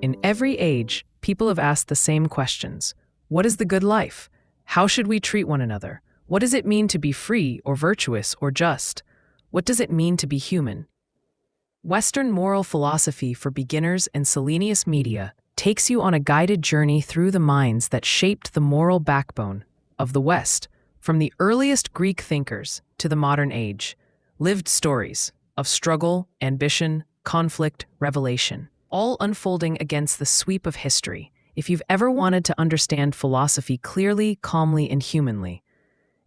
In every age, people have asked the same questions. What is the good life? How should we treat one another? What does it mean to be free or virtuous or just? What does it mean to be human? Western Moral Philosophy for Beginners and Selenius Media takes you on a guided journey through the minds that shaped the moral backbone of the West, from the earliest Greek thinkers to the modern age. Lived stories of struggle, ambition, conflict, revelation, all unfolding against the sweep of history. If you've ever wanted to understand philosophy clearly, calmly, and humanly,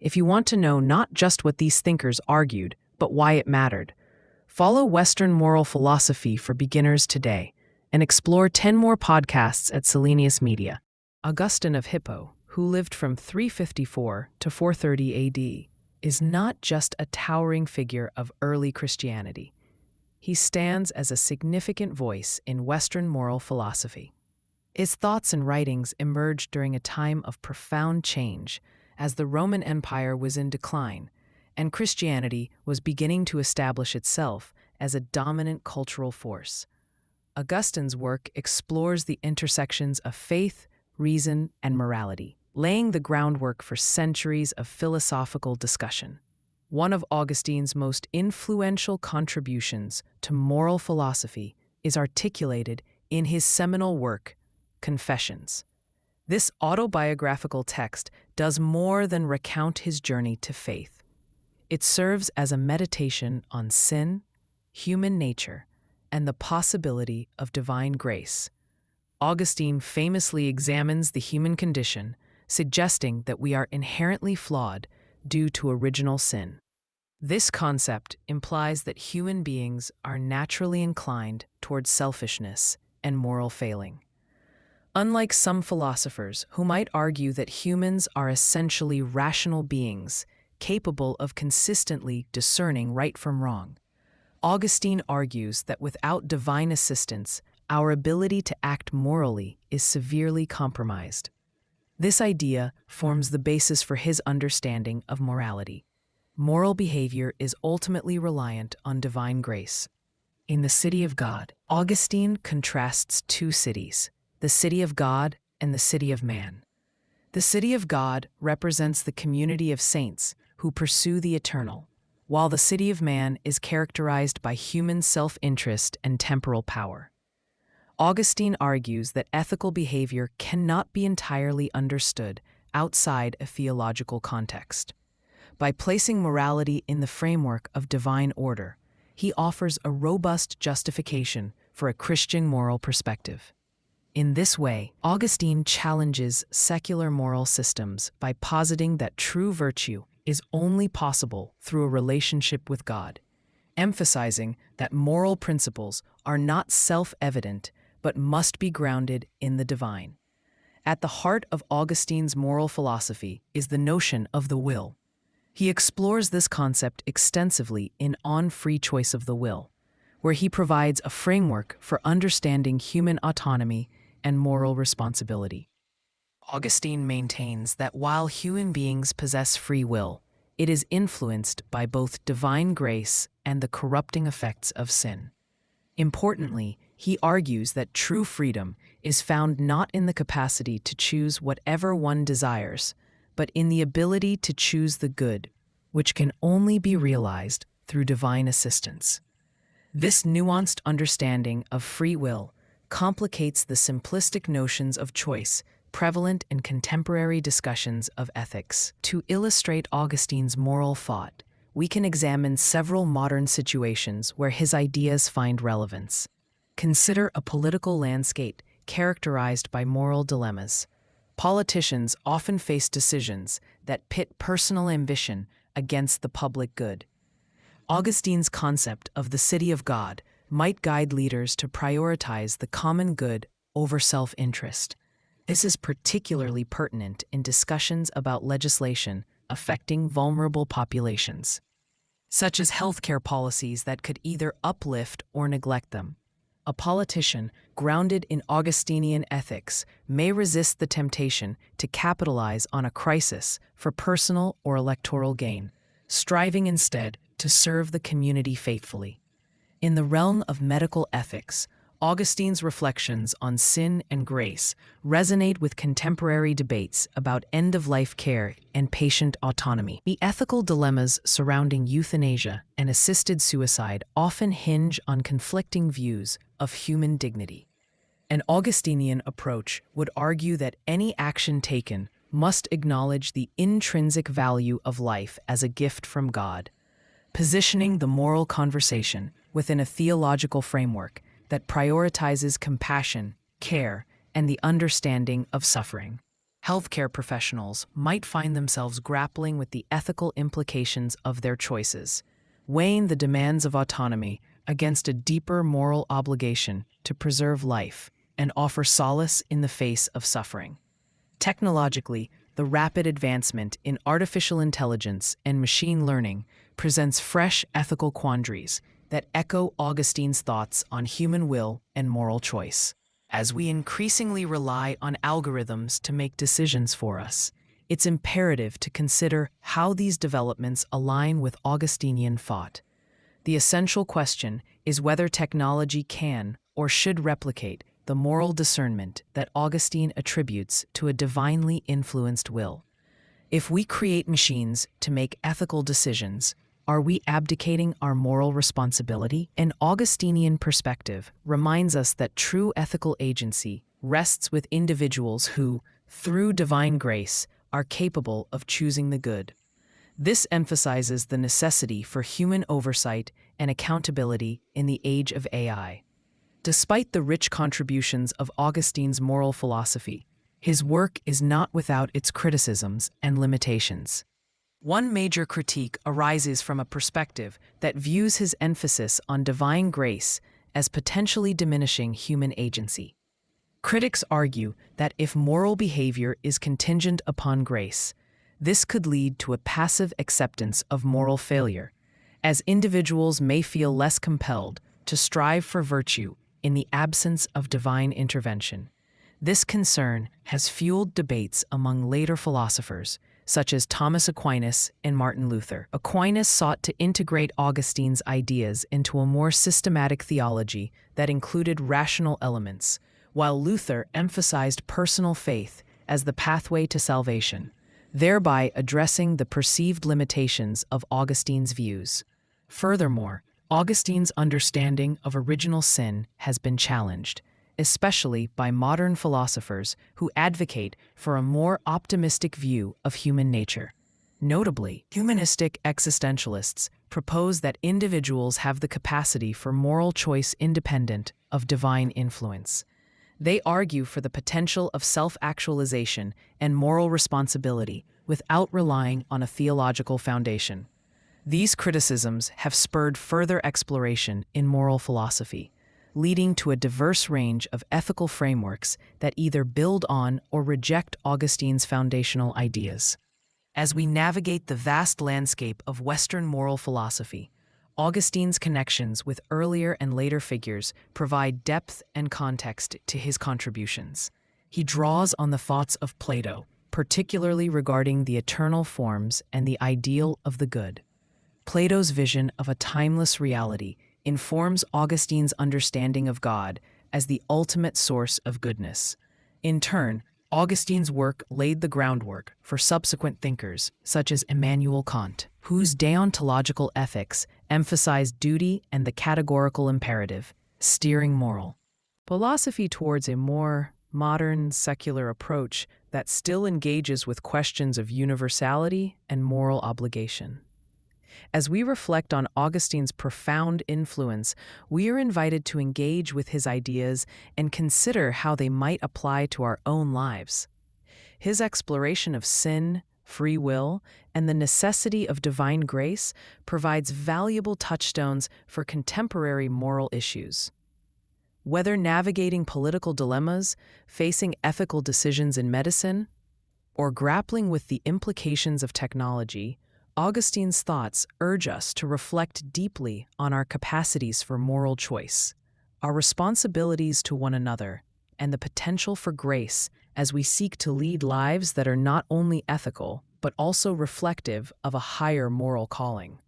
if you want to know not just what these thinkers argued, but why it mattered, follow Western Moral Philosophy for Beginners today and explore 10 more podcasts at Selenius Media. Augustine of Hippo, who lived from 354 to 430 AD, is not just a towering figure of early Christianity. He stands as a significant voice in Western moral philosophy. His thoughts and writings emerged during a time of profound change as the Roman Empire was in decline and Christianity was beginning to establish itself as a dominant cultural force. Augustine's work explores the intersections of faith, reason, and morality, laying the groundwork for centuries of philosophical discussion. One of Augustine's most influential contributions to moral philosophy is articulated in his seminal work, Confessions. This autobiographical text does more than recount his journey to faith. It serves as a meditation on sin, human nature, and the possibility of divine grace. Augustine famously examines the human condition, suggesting that we are inherently flawed due to original sin. This concept implies that human beings are naturally inclined towards selfishness and moral failing. Unlike some philosophers who might argue that humans are essentially rational beings, capable of consistently discerning right from wrong, Augustine argues that without divine assistance, our ability to act morally is severely compromised. This idea forms the basis for his understanding of morality. Moral behavior is ultimately reliant on divine grace. In The City of God, Augustine contrasts two cities, the city of God and the city of man. The city of God represents the community of saints who pursue the eternal, while the city of man is characterized by human self-interest and temporal power. Augustine argues that ethical behavior cannot be entirely understood outside a theological context. By placing morality in the framework of divine order, he offers a robust justification for a Christian moral perspective. In this way, Augustine challenges secular moral systems by positing that true virtue is only possible through a relationship with God, emphasizing that moral principles are not self-evident but must be grounded in the divine. At the heart of Augustine's moral philosophy is the notion of the will. He explores this concept extensively in On Free Choice of the Will, where he provides a framework for understanding human autonomy and moral responsibility. Augustine maintains that while human beings possess free will, it is influenced by both divine grace and the corrupting effects of sin. Importantly, he argues that true freedom is found not in the capacity to choose whatever one desires, but in the ability to choose the good, which can only be realized through divine assistance. This nuanced understanding of free will complicates the simplistic notions of choice prevalent in contemporary discussions of ethics. To illustrate Augustine's moral thought, we can examine several modern situations where his ideas find relevance. Consider a political landscape characterized by moral dilemmas. Politicians often face decisions that pit personal ambition against the public good. Augustine's concept of the city of God might guide leaders to prioritize the common good over self-interest. This is particularly pertinent in discussions about legislation affecting vulnerable populations, such as healthcare policies that could either uplift or neglect them. A politician grounded in Augustinian ethics may resist the temptation to capitalize on a crisis for personal or electoral gain, striving instead to serve the community faithfully. In the realm of medical ethics, Augustine's reflections on sin and grace resonate with contemporary debates about end-of-life care and patient autonomy. The ethical dilemmas surrounding euthanasia and assisted suicide often hinge on conflicting views of human dignity. An Augustinian approach would argue that any action taken must acknowledge the intrinsic value of life as a gift from God, positioning the moral conversation within a theological framework that prioritizes compassion, care, and the understanding of suffering. Healthcare professionals might find themselves grappling with the ethical implications of their choices, weighing the demands of autonomy against a deeper moral obligation to preserve life and offer solace in the face of suffering. Technologically, the rapid advancement in artificial intelligence and machine learning presents fresh ethical quandaries that echo Augustine's thoughts on human will and moral choice. As we increasingly rely on algorithms to make decisions for us, it's imperative to consider how these developments align with Augustinian thought. The essential question is whether technology can or should replicate the moral discernment that Augustine attributes to a divinely influenced will. If we create machines to make ethical decisions, are we abdicating our moral responsibility? An Augustinian perspective reminds us that true ethical agency rests with individuals who, through divine grace, are capable of choosing the good. This emphasizes the necessity for human oversight and accountability in the age of AI. Despite the rich contributions of Augustine's moral philosophy, his work is not without its criticisms and limitations. One major critique arises from a perspective that views his emphasis on divine grace as potentially diminishing human agency. Critics argue that if moral behavior is contingent upon grace, this could lead to a passive acceptance of moral failure, as individuals may feel less compelled to strive for virtue in the absence of divine intervention. This concern has fueled debates among later philosophers, such as Thomas Aquinas and Martin Luther. Aquinas sought to integrate Augustine's ideas into a more systematic theology that included rational elements, while Luther emphasized personal faith as the pathway to salvation, thereby addressing the perceived limitations of Augustine's views. Furthermore, Augustine's understanding of original sin has been challenged, especially by modern philosophers who advocate for a more optimistic view of human nature. Notably, humanistic existentialists propose that individuals have the capacity for moral choice independent of divine influence. They argue for the potential of self-actualization and moral responsibility without relying on a theological foundation. These criticisms have spurred further exploration in moral philosophy, leading to a diverse range of ethical frameworks that either build on or reject Augustine's foundational ideas. As we navigate the vast landscape of Western moral philosophy, Augustine's connections with earlier and later figures provide depth and context to his contributions. He draws on the thoughts of Plato, particularly regarding the eternal forms and the ideal of the good. Plato's vision of a timeless reality informs Augustine's understanding of God as the ultimate source of goodness. In turn, Augustine's work laid the groundwork for subsequent thinkers such as Immanuel Kant, whose deontological ethics emphasized duty and the categorical imperative, steering moral philosophy towards a more modern, secular approach that still engages with questions of universality and moral obligation. As we reflect on Augustine's profound influence, we are invited to engage with his ideas and consider how they might apply to our own lives. His exploration of sin, free will, and the necessity of divine grace provides valuable touchstones for contemporary moral issues. Whether navigating political dilemmas, facing ethical decisions in medicine, or grappling with the implications of technology, Augustine's thoughts urge us to reflect deeply on our capacities for moral choice, our responsibilities to one another, and the potential for grace as we seek to lead lives that are not only ethical, but also reflective of a higher moral calling.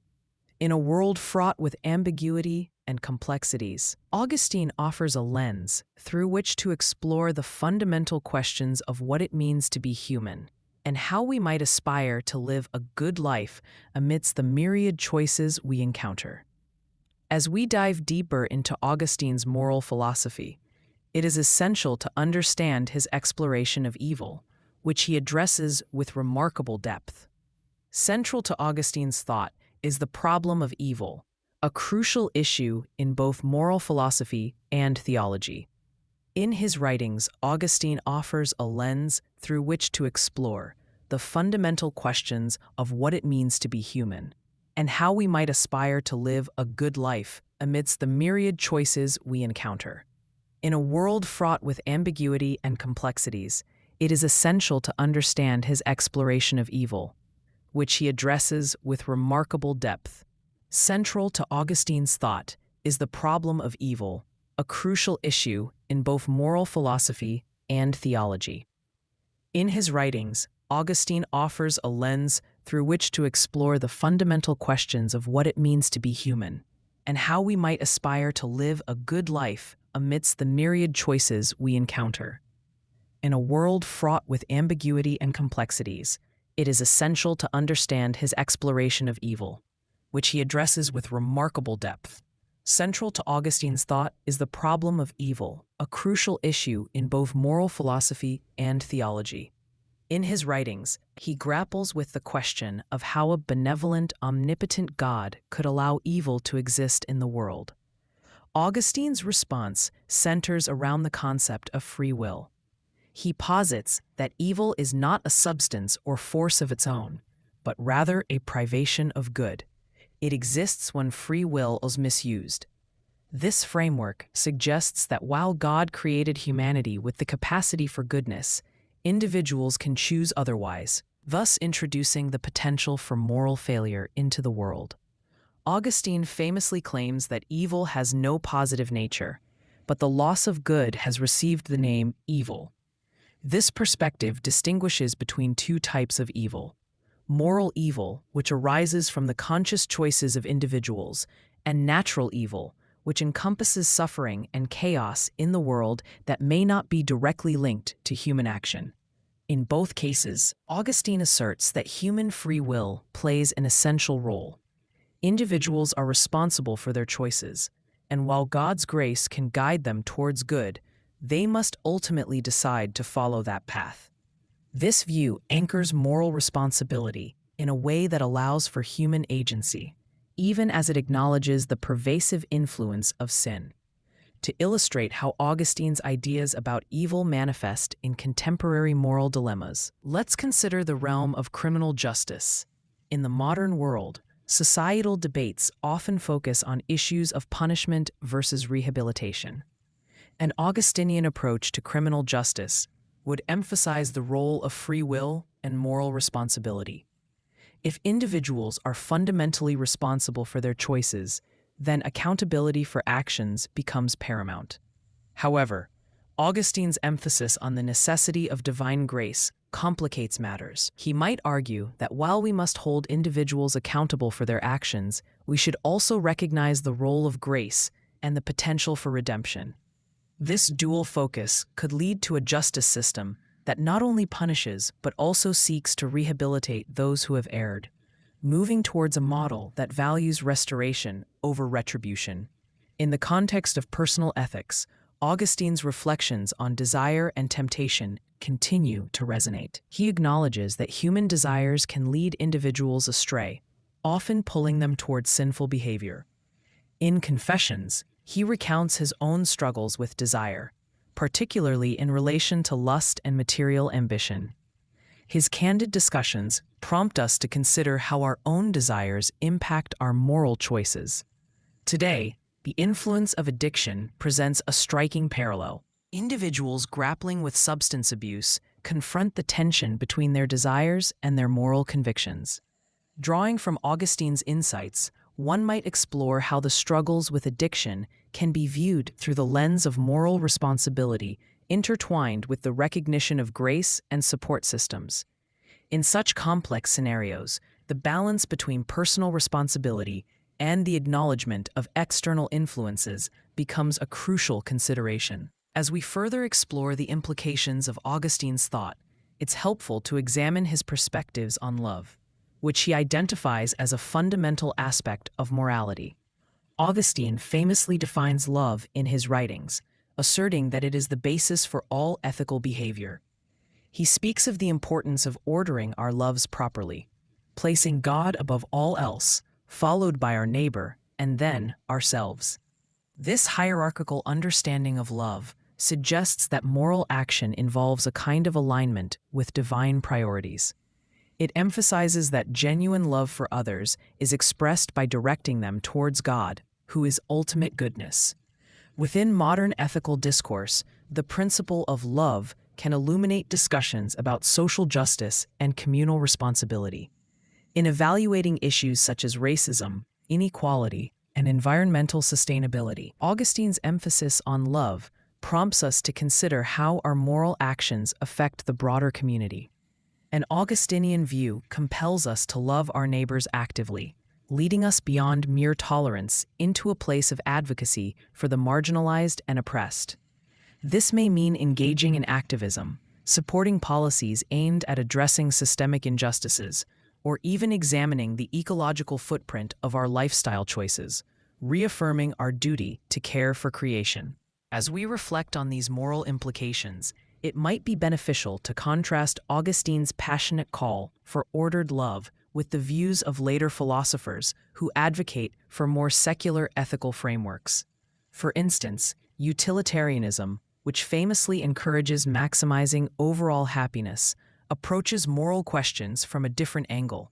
In a world fraught with ambiguity, and complexities, Augustine offers a lens through which to explore the fundamental questions of what it means to be human and how we might aspire to live a good life amidst the myriad choices we encounter. As we dive deeper into Augustine's moral philosophy, it is essential to understand his exploration of evil, which he addresses with remarkable depth. Central to Augustine's thought is the problem of evil, a crucial issue in both moral philosophy and theology. In his writings, Augustine offers a lens through which to explore the fundamental questions of what it means to be human and how we might aspire to live a good life amidst the myriad choices we encounter. In a world fraught with ambiguity and complexities, it is essential to understand his exploration of evil, which he addresses with remarkable depth. Central to Augustine's thought is the problem of evil, a crucial issue in both moral philosophy and theology. In his writings, Augustine offers a lens through which to explore the fundamental questions of what it means to be human and how we might aspire to live a good life amidst the myriad choices we encounter. In a world fraught with ambiguity and complexities, it is essential to understand his exploration of evil, which he addresses with remarkable depth. Central to Augustine's thought is the problem of evil, a crucial issue in both moral philosophy and theology. In his writings, he grapples with the question of how a benevolent, omnipotent God could allow evil to exist in the world. Augustine's response centers around the concept of free will. He posits that evil is not a substance or force of its own, but rather a privation of good. It exists when free will is misused. This framework suggests that while God created humanity with the capacity for goodness, individuals can choose otherwise, thus introducing the potential for moral failure into the world. Augustine famously claims that evil has no positive nature, but the loss of good has received the name evil. This perspective distinguishes between two types of evil: moral evil, which arises from the conscious choices of individuals, and natural evil, which encompasses suffering and chaos in the world that may not be directly linked to human action. In both cases, Augustine asserts that human free will plays an essential role. Individuals are responsible for their choices, and while God's grace can guide them towards good, they must ultimately decide to follow that path. This view anchors moral responsibility in a way that allows for human agency, even as it acknowledges the pervasive influence of sin. To illustrate how Augustine's ideas about evil manifest in contemporary moral dilemmas, let's consider the realm of criminal justice. In the modern world, societal debates often focus on issues of punishment versus rehabilitation. An Augustinian approach to criminal justice would emphasize the role of free will and moral responsibility. If individuals are fundamentally responsible for their choices, then accountability for actions becomes paramount. However, Augustine's emphasis on the necessity of divine grace complicates matters. He might argue that while we must hold individuals accountable for their actions, we should also recognize the role of grace and the potential for redemption. This dual focus could lead to a justice system that not only punishes but also seeks to rehabilitate those who have erred, moving towards a model that values restoration over retribution. In the context of personal ethics, Augustine's reflections on desire and temptation continue to resonate. He acknowledges that human desires can lead individuals astray, often pulling them towards sinful behavior. In Confessions, he recounts his own struggles with desire, particularly in relation to lust and material ambition. His candid discussions prompt us to consider how our own desires impact our moral choices. Today, the influence of addiction presents a striking parallel. Individuals grappling with substance abuse confront the tension between their desires and their moral convictions. Drawing from Augustine's insights, one might explore how the struggles with addiction can be viewed through the lens of moral responsibility, intertwined with the recognition of grace and support systems. In such complex scenarios, the balance between personal responsibility and the acknowledgement of external influences becomes a crucial consideration. As we further explore the implications of Augustine's thought, it's helpful to examine his perspectives on love, which he identifies as a fundamental aspect of morality. Augustine famously defines love in his writings, asserting that it is the basis for all ethical behavior. He speaks of the importance of ordering our loves properly, placing God above all else, followed by our neighbor, and then ourselves. This hierarchical understanding of love suggests that moral action involves a kind of alignment with divine priorities. It emphasizes that genuine love for others is expressed by directing them towards God, who is ultimate goodness. Within modern ethical discourse, the principle of love can illuminate discussions about social justice and communal responsibility. In evaluating issues such as racism, inequality, and environmental sustainability, Augustine's emphasis on love prompts us to consider how our moral actions affect the broader community. An Augustinian view compels us to love our neighbors actively, leading us beyond mere tolerance into a place of advocacy for the marginalized and oppressed. This may mean engaging in activism, supporting policies aimed at addressing systemic injustices, or even examining the ecological footprint of our lifestyle choices, reaffirming our duty to care for creation. As we reflect on these moral implications, it might be beneficial to contrast Augustine's passionate call for ordered love with the views of later philosophers who advocate for more secular ethical frameworks. For instance, utilitarianism, which famously encourages maximizing overall happiness, approaches moral questions from a different angle,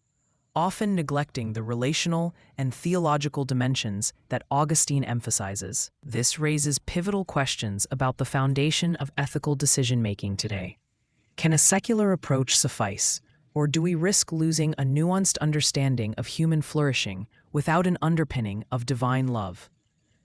often neglecting the relational and theological dimensions that Augustine emphasizes. This raises pivotal questions about the foundation of ethical decision-making today. Can a secular approach suffice, or do we risk losing a nuanced understanding of human flourishing without an underpinning of divine love?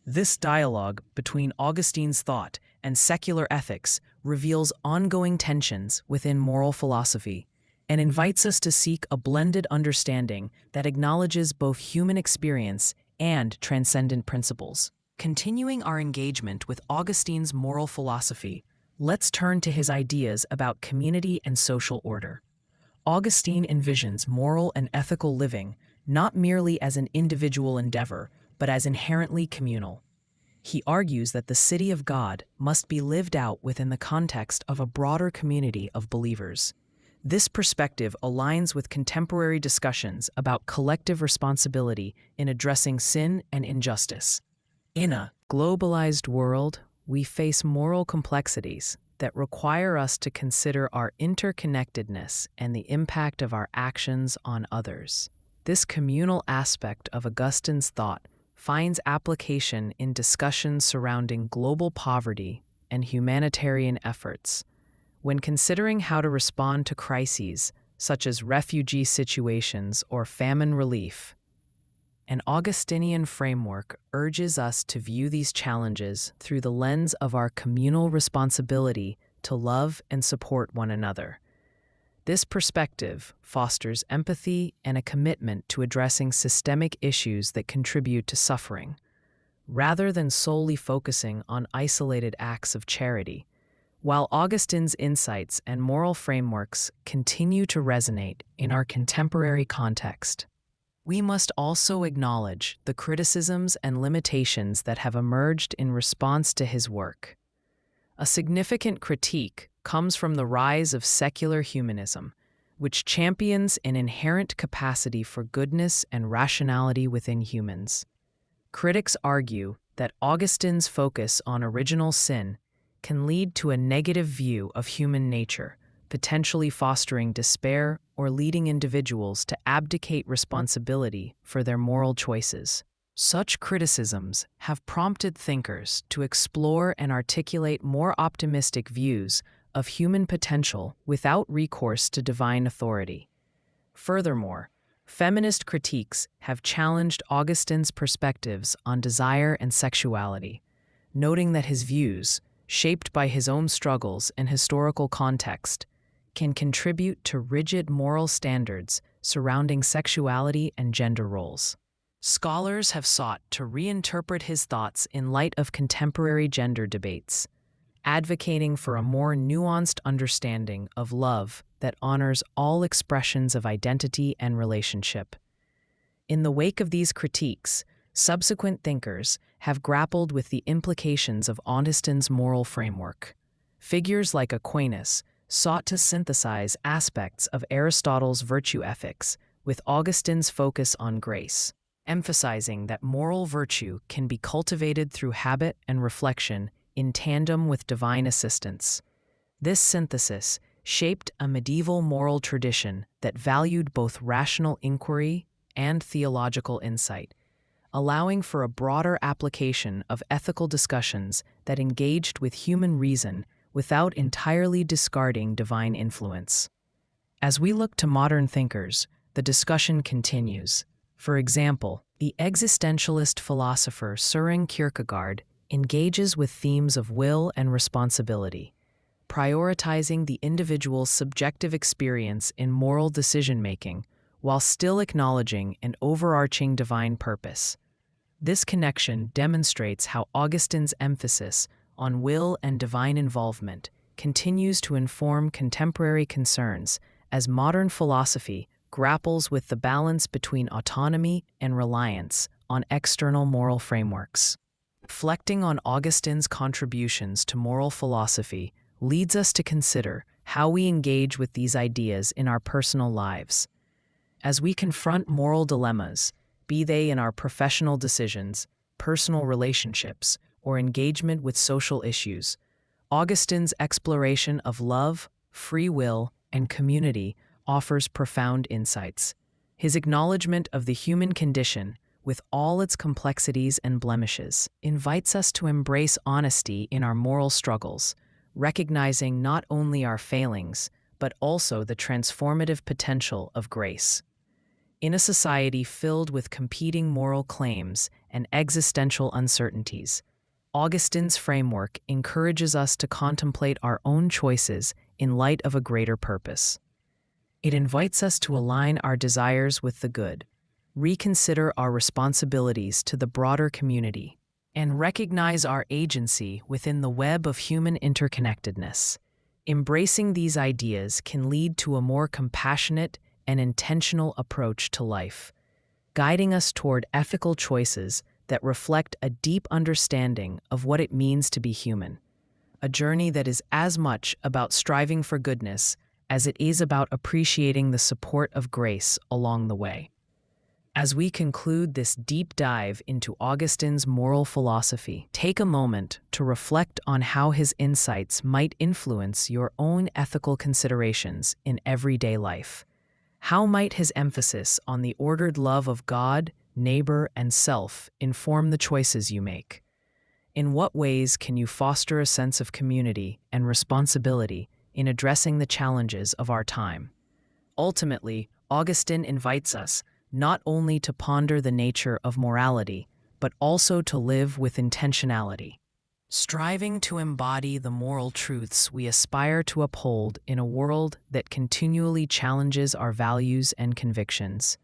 This dialogue between Augustine's thought and secular ethics reveals ongoing tensions within moral philosophy and invites us to seek a blended understanding that acknowledges both human experience and transcendent principles. Continuing our engagement with Augustine's moral philosophy, let's turn to his ideas about community and social order. Augustine envisions moral and ethical living not merely as an individual endeavor, but as inherently communal. He argues that the city of God must be lived out within the context of a broader community of believers. This perspective aligns with contemporary discussions about collective responsibility in addressing sin and injustice. In a globalized world, we face moral complexities that require us to consider our interconnectedness and the impact of our actions on others. This communal aspect of Augustine's thought finds application in discussions surrounding global poverty and humanitarian efforts. When considering how to respond to crises, such as refugee situations or famine relief, an Augustinian framework urges us to view these challenges through the lens of our communal responsibility to love and support one another. This perspective fosters empathy and a commitment to addressing systemic issues that contribute to suffering, rather than solely focusing on isolated acts of charity. While Augustine's insights and moral frameworks continue to resonate in our contemporary context, we must also acknowledge the criticisms and limitations that have emerged in response to his work. A significant critique comes from the rise of secular humanism, which champions an inherent capacity for goodness and rationality within humans. Critics argue that Augustine's focus on original sin can lead to a negative view of human nature, potentially fostering despair or leading individuals to abdicate responsibility for their moral choices. Such criticisms have prompted thinkers to explore and articulate more optimistic views of human potential without recourse to divine authority. Furthermore, feminist critiques have challenged Augustine's perspectives on desire and sexuality, noting that his views, shaped by his own struggles and historical context, can contribute to rigid moral standards surrounding sexuality and gender roles. Scholars have sought to reinterpret his thoughts in light of contemporary gender debates, advocating for a more nuanced understanding of love that honors all expressions of identity and relationship. In the wake of these critiques, subsequent thinkers have grappled with the implications of Augustine's moral framework. Figures like Aquinas sought to synthesize aspects of Aristotle's virtue ethics with Augustine's focus on grace, emphasizing that moral virtue can be cultivated through habit and reflection in tandem with divine assistance. This synthesis shaped a medieval moral tradition that valued both rational inquiry and theological insight, allowing for a broader application of ethical discussions that engaged with human reason without entirely discarding divine influence. As we look to modern thinkers, the discussion continues. For example, the existentialist philosopher Søren Kierkegaard engages with themes of will and responsibility, prioritizing the individual's subjective experience in moral decision-making while still acknowledging an overarching divine purpose. This connection demonstrates how Augustine's emphasis on will and divine involvement continues to inform contemporary concerns as modern philosophy grapples with the balance between autonomy and reliance on external moral frameworks. Reflecting on Augustine's contributions to moral philosophy leads us to consider how we engage with these ideas in our personal lives. As we confront moral dilemmas, be they in our professional decisions, personal relationships, or engagement with social issues, Augustine's exploration of love, free will, and community offers profound insights. His acknowledgement of the human condition, with all its complexities and blemishes, invites us to embrace honesty in our moral struggles, recognizing not only our failings, but also the transformative potential of grace. In a society filled with competing moral claims and existential uncertainties, Augustine's framework encourages us to contemplate our own choices in light of a greater purpose. It invites us to align our desires with the good, reconsider our responsibilities to the broader community, and recognize our agency within the web of human interconnectedness. Embracing these ideas can lead to a more compassionate and intentional approach to life, guiding us toward ethical choices that reflect a deep understanding of what it means to be human, a journey that is as much about striving for goodness as it is about appreciating the support of grace along the way. As we conclude this deep dive into Augustine's moral philosophy, take a moment to reflect on how his insights might influence your own ethical considerations in everyday life. How might his emphasis on the ordered love of God, neighbor, and self inform the choices you make? In what ways can you foster a sense of community and responsibility in addressing the challenges of our time? Ultimately, Augustine invites us not only to ponder the nature of morality, but also to live with intentionality, striving to embody the moral truths we aspire to uphold in a world that continually challenges our values and convictions.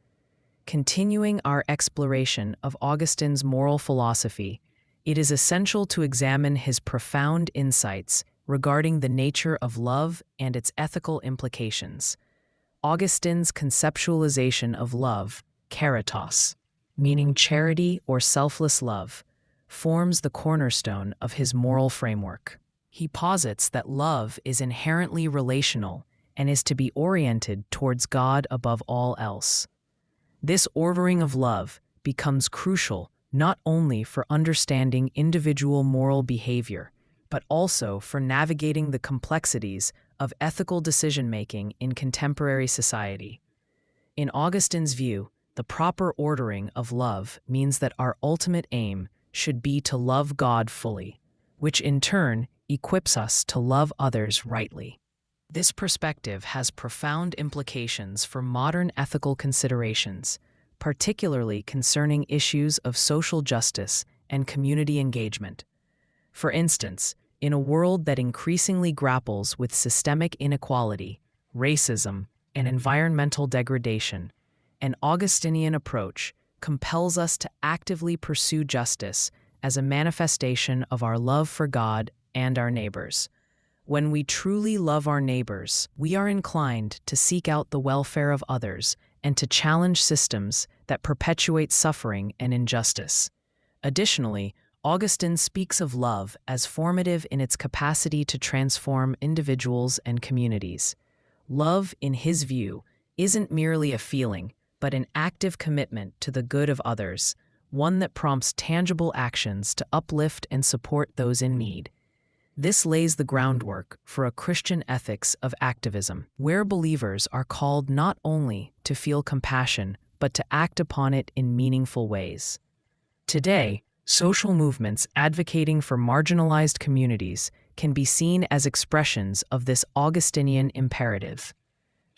Continuing our exploration of Augustine's moral philosophy, it is essential to examine his profound insights regarding the nature of love and its ethical implications. Augustine's conceptualization of love, caritas, meaning charity or selfless love, forms the cornerstone of his moral framework. He posits that love is inherently relational and is to be oriented towards God above all else. This ordering of love becomes crucial not only for understanding individual moral behavior, but also for navigating the complexities of ethical decision-making in contemporary society. In Augustine's view, the proper ordering of love means that our ultimate aim should be to love God fully, which in turn equips us to love others rightly. This perspective has profound implications for modern ethical considerations, particularly concerning issues of social justice and community engagement. For instance, in a world that increasingly grapples with systemic inequality, racism, and environmental degradation, an Augustinian approach compels us to actively pursue justice as a manifestation of our love for God and our neighbors. When we truly love our neighbors, we are inclined to seek out the welfare of others and to challenge systems that perpetuate suffering and injustice. Additionally, Augustine speaks of love as formative in its capacity to transform individuals and communities. Love, in his view, isn't merely a feeling, but an active commitment to the good of others, one that prompts tangible actions to uplift and support those in need. This lays the groundwork for a Christian ethics of activism, where believers are called not only to feel compassion, but to act upon it in meaningful ways. Today, social movements advocating for marginalized communities can be seen as expressions of this Augustinian imperative.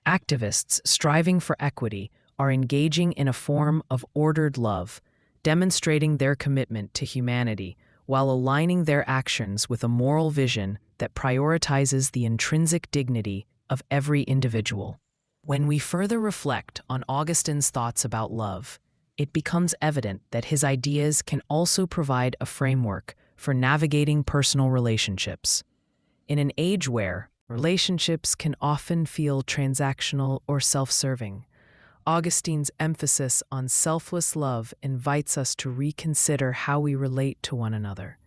Activists striving for equity are engaging in a form of ordered love, demonstrating their commitment to humanity while aligning their actions with a moral vision that prioritizes the intrinsic dignity of every individual. When we further reflect on Augustine's thoughts about love, it becomes evident that his ideas can also provide a framework for navigating personal relationships. In an age where relationships can often feel transactional or self-serving, Augustine's emphasis on selfless love invites us to reconsider how we relate to one another.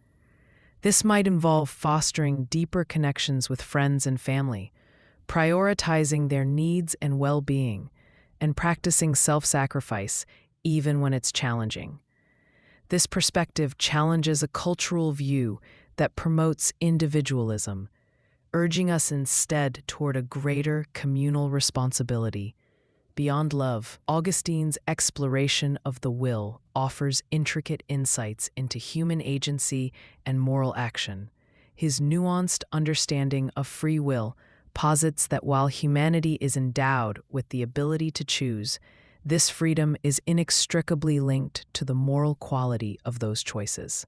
This might involve fostering deeper connections with friends and family, prioritizing their needs and well-being, and practicing self-sacrifice even when it's challenging. This perspective challenges a cultural view that promotes individualism, urging us instead toward a greater communal responsibility. Beyond love, Augustine's exploration of the will offers intricate insights into human agency and moral action. His nuanced understanding of free will posits that while humanity is endowed with the ability to choose, this freedom is inextricably linked to the moral quality of those choices.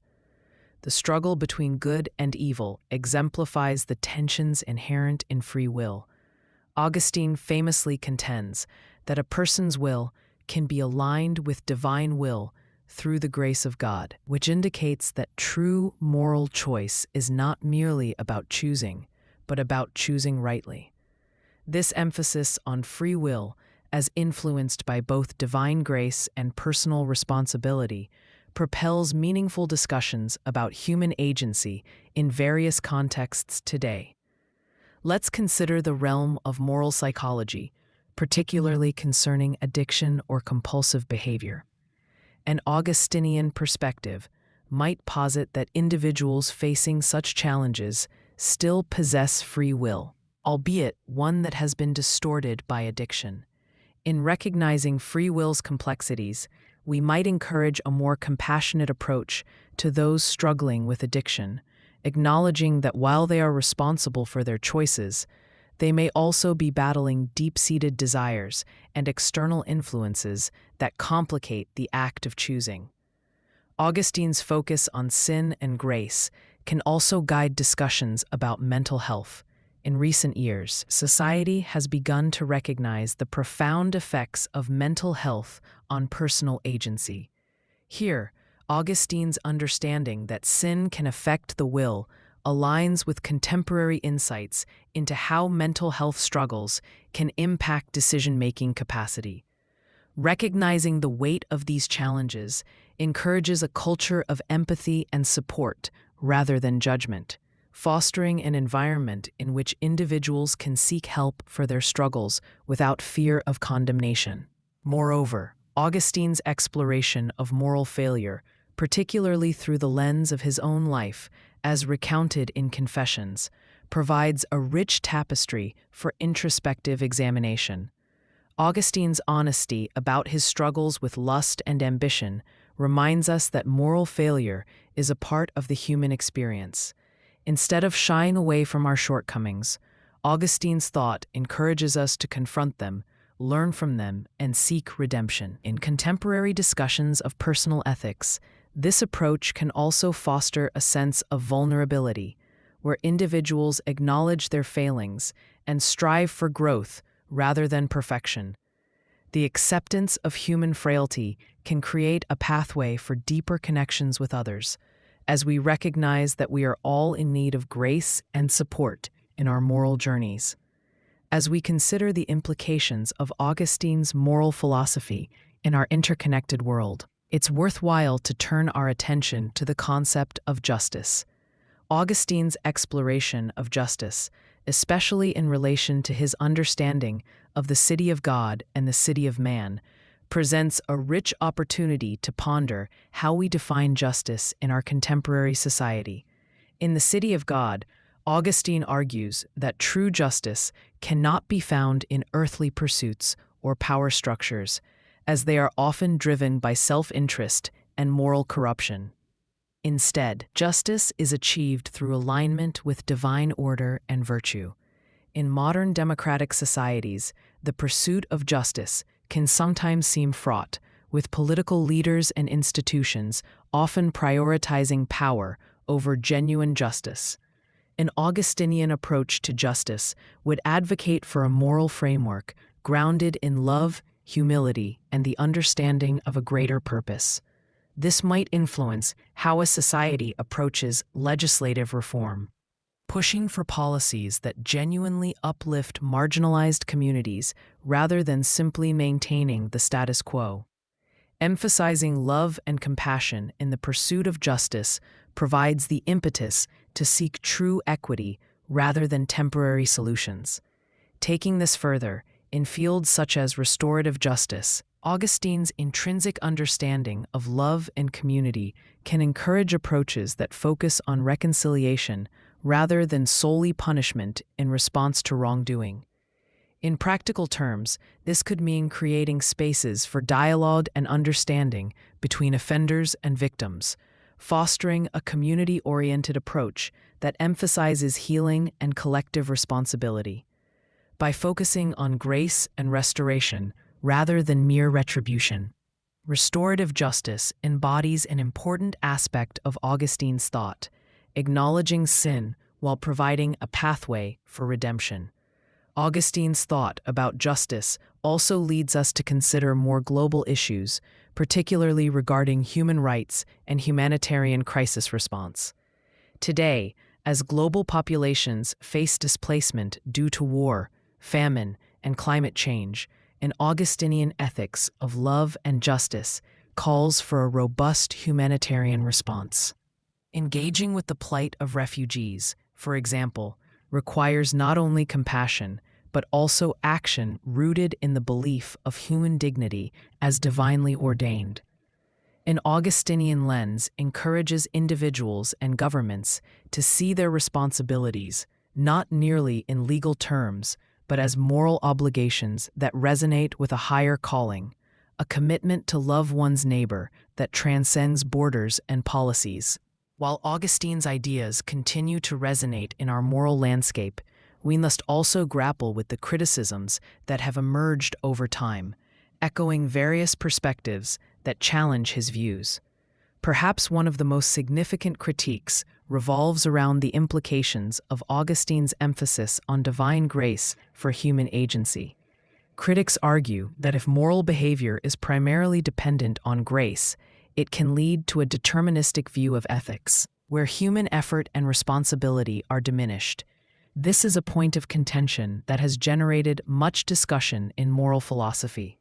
The struggle between good and evil exemplifies the tensions inherent in free will. Augustine famously contends that a person's will can be aligned with divine will through the grace of God, which indicates that true moral choice is not merely about choosing, but about choosing rightly. This emphasis on free will, as influenced by both divine grace and personal responsibility, propels meaningful discussions about human agency in various contexts today. Let's consider the realm of moral psychology, particularly concerning addiction or compulsive behavior. An Augustinian perspective might posit that individuals facing such challenges still possess free will, albeit one that has been distorted by addiction. In recognizing free will's complexities, we might encourage a more compassionate approach to those struggling with addiction, acknowledging that while they are responsible for their choices, they may also be battling deep-seated desires and external influences that complicate the act of choosing. Augustine's focus on sin and grace can also guide discussions about mental health. In recent years, society has begun to recognize the profound effects of mental health on personal agency. Here, Augustine's understanding that sin can affect the will aligns with contemporary insights into how mental health struggles can impact decision-making capacity. Recognizing the weight of these challenges encourages a culture of empathy and support rather than judgment, fostering an environment in which individuals can seek help for their struggles without fear of condemnation. Moreover, Augustine's exploration of moral failure, particularly through the lens of his own life, as recounted in Confessions, provides a rich tapestry for introspective examination. Augustine's honesty about his struggles with lust and ambition reminds us that moral failure is a part of the human experience. Instead of shying away from our shortcomings, Augustine's thought encourages us to confront them, learn from them, and seek redemption. In contemporary discussions of personal ethics, this approach can also foster a sense of vulnerability, where individuals acknowledge their failings and strive for growth rather than perfection. The acceptance of human frailty can create a pathway for deeper connections with others, as we recognize that we are all in need of grace and support in our moral journeys. As we consider the implications of Augustine's moral philosophy in our interconnected world, it's worthwhile to turn our attention to the concept of justice. Augustine's exploration of justice, especially in relation to his understanding of the city of God and the city of man, presents a rich opportunity to ponder how we define justice in our contemporary society. In the city of God, Augustine argues that true justice cannot be found in earthly pursuits or power structures, as they are often driven by self-interest and moral corruption. Instead, justice is achieved through alignment with divine order and virtue. In modern democratic societies, the pursuit of justice can sometimes seem fraught, with political leaders and institutions often prioritizing power over genuine justice. An Augustinian approach to justice would advocate for a moral framework grounded in love, humility, and the understanding of a greater purpose. This might influence how a society approaches legislative reform, pushing for policies that genuinely uplift marginalized communities rather than simply maintaining the status quo. Emphasizing love and compassion in the pursuit of justice provides the impetus to seek true equity rather than temporary solutions. Taking this further, in fields such as restorative justice, Augustine's intrinsic understanding of love and community can encourage approaches that focus on reconciliation rather than solely punishment in response to wrongdoing. In practical terms, this could mean creating spaces for dialogue and understanding between offenders and victims, fostering a community-oriented approach that emphasizes healing and collective responsibility. By focusing on grace and restoration rather than mere retribution, restorative justice embodies an important aspect of Augustine's thought, acknowledging sin while providing a pathway for redemption. Augustine's thought about justice also leads us to consider more global issues, particularly regarding human rights and humanitarian crisis response. Today, as global populations face displacement due to war, famine, and climate change, an Augustinian ethics of love and justice calls for a robust humanitarian response. Engaging with the plight of refugees, for example, requires not only compassion, but also action rooted in the belief of human dignity as divinely ordained. An Augustinian lens encourages individuals and governments to see their responsibilities not merely in legal terms, but as moral obligations that resonate with a higher calling, a commitment to love one's neighbor that transcends borders and policies. While Augustine's ideas continue to resonate in our moral landscape, we must also grapple with the criticisms that have emerged over time, echoing various perspectives that challenge his views. Perhaps one of the most significant critiques revolves around the implications of Augustine's emphasis on divine grace for human agency. Critics argue that if moral behavior is primarily dependent on grace, it can lead to a deterministic view of ethics, where human effort and responsibility are diminished. This is a point of contention that has generated much discussion in moral philosophy.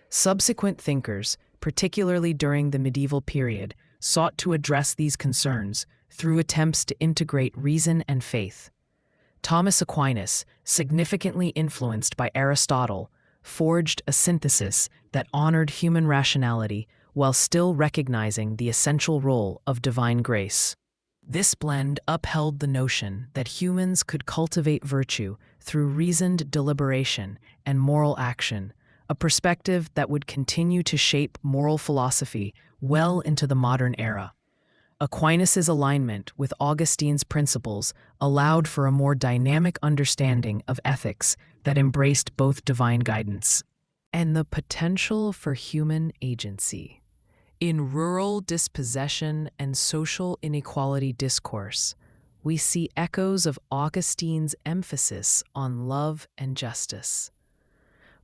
Subsequent thinkers, particularly during the medieval period, sought to address these concerns through attempts to integrate reason and faith. Thomas Aquinas, significantly influenced by Aristotle, forged a synthesis that honored human rationality while still recognizing the essential role of divine grace. This blend upheld the notion that humans could cultivate virtue through reasoned deliberation and moral action, a perspective that would continue to shape moral philosophy well into the modern era. Aquinas' alignment with Augustine's principles allowed for a more dynamic understanding of ethics that embraced both divine guidance and the potential for human agency. In rural dispossession and social inequality discourse, we see echoes of Augustine's emphasis on love and justice.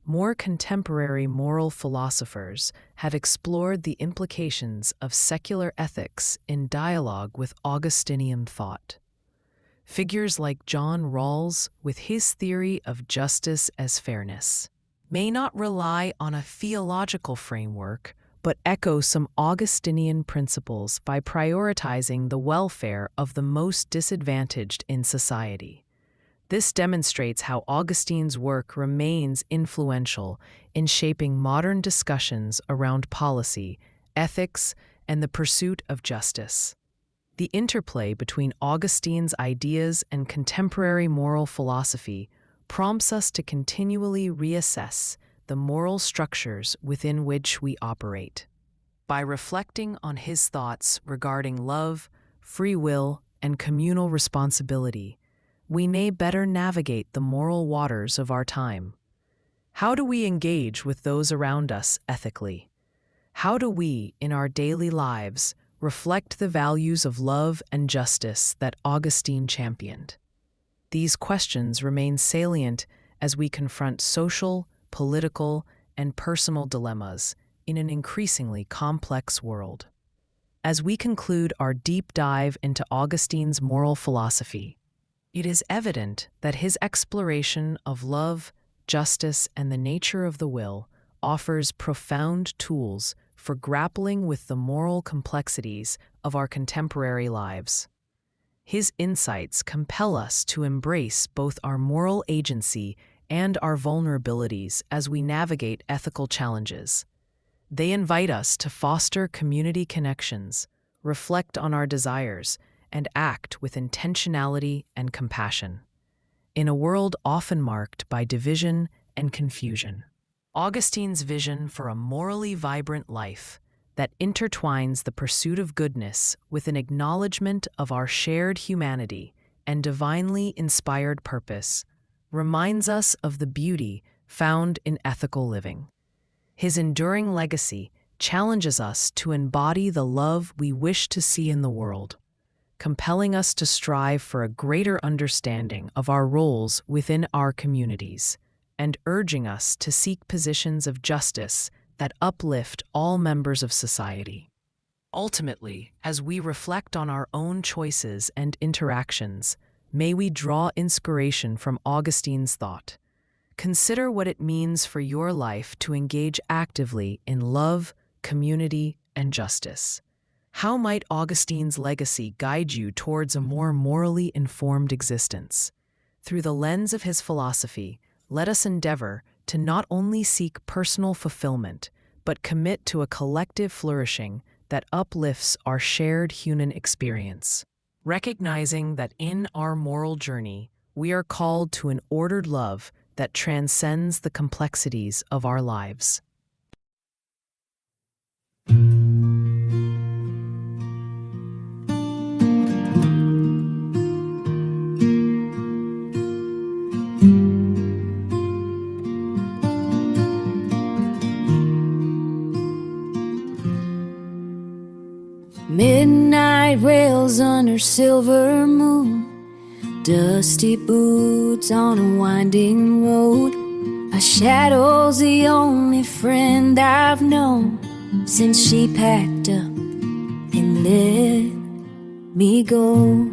more contemporary moral philosophers have explored the implications of secular ethics in dialogue with Augustinian thought. Figures like John Rawls, with his theory of justice as fairness, may not rely on a theological framework, but echo some Augustinian principles by prioritizing the welfare of the most disadvantaged in society. This demonstrates how Augustine's work remains influential in shaping modern discussions around policy, ethics, and the pursuit of justice. The interplay between Augustine's ideas and contemporary moral philosophy prompts us to continually reassess the moral structures within which we operate. By reflecting on his thoughts regarding love, free will, and communal responsibility, we may better navigate the moral waters of our time. How do we engage with those around us ethically? How do we, in our daily lives, reflect the values of love and justice that Augustine championed? These questions remain salient as we confront social, political, and personal dilemmas in an increasingly complex world. As we conclude our deep dive into Augustine's moral philosophy, it is evident that his exploration of love, justice, and the nature of the will offers profound tools for grappling with the moral complexities of our contemporary lives. His insights compel us to embrace both our moral agency and our vulnerabilities as we navigate ethical challenges. They invite us to foster community connections, reflect on our desires, and act with intentionality and compassion. In a world often marked by division and confusion, Augustine's vision for a morally vibrant life that intertwines the pursuit of goodness with an acknowledgement of our shared humanity and divinely inspired purpose reminds us of the beauty found in ethical living. His enduring legacy challenges us to embody the love we wish to see in the world, compelling us to strive for a greater understanding of our roles within our communities, and urging us to seek positions of justice that uplift all members of society. Ultimately, as we reflect on our own choices and interactions, may we draw inspiration from Augustine's thought. Consider what it means for your life to engage actively in love, community, and justice. How might Augustine's legacy guide you towards a more morally informed existence? Through the lens of his philosophy, let us endeavor to not only seek personal fulfillment, but commit to a collective flourishing that uplifts our shared human experience. Recognizing that in our moral journey, we are called to an ordered love that transcends the complexities of our lives. Midnight rails under silver moon, dusty boots on a winding road. A shadow's the only friend I've known since she packed up and let me go.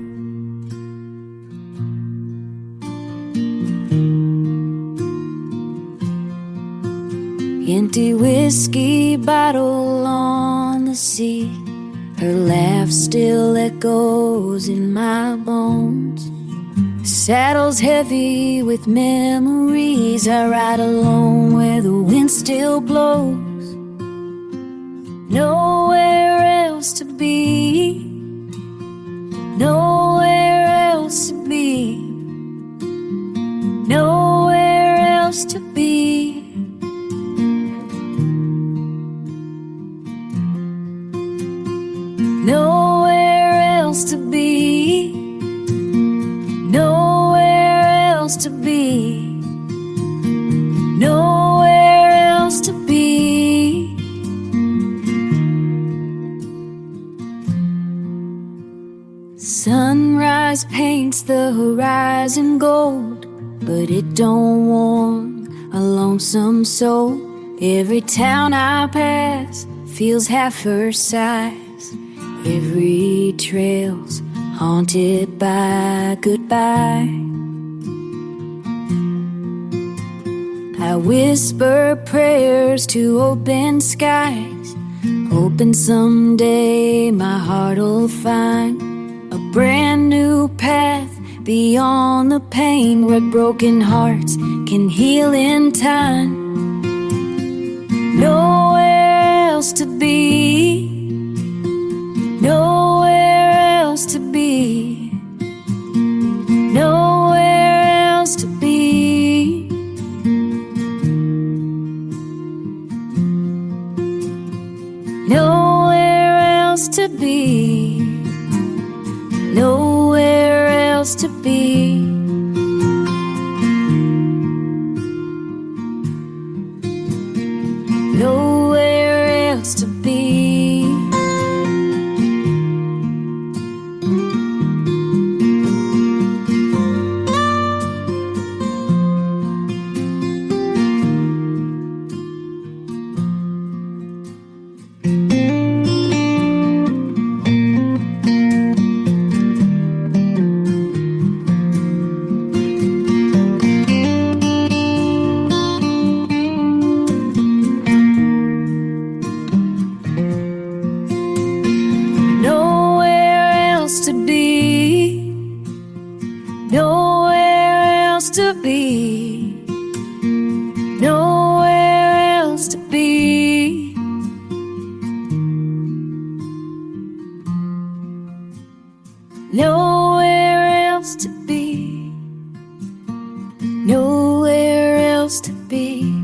Empty whiskey bottle on the seat, her laugh still echoes in my bones. The saddle's heavy with memories. I ride alone where the wind still blows. Nowhere else to be, nowhere else to be, nowhere else to be. Nowhere else to be, nowhere else to be, nowhere else to be. Sunrise paints the horizon and gold, but it don't warm a lonesome soul. Every town I pass feels half her size. Every trail's haunted by goodbye. I whisper prayers to open skies, hoping someday my heart'll find a brand new path beyond the pain, where broken hearts can heal in time. Nowhere else to be, nowhere else to be, nowhere else to be. Nowhere else to be, nowhere else to be. Nowhere else to be. Nowhere else to be, nowhere else to be. Nowhere else to be, nowhere else to be.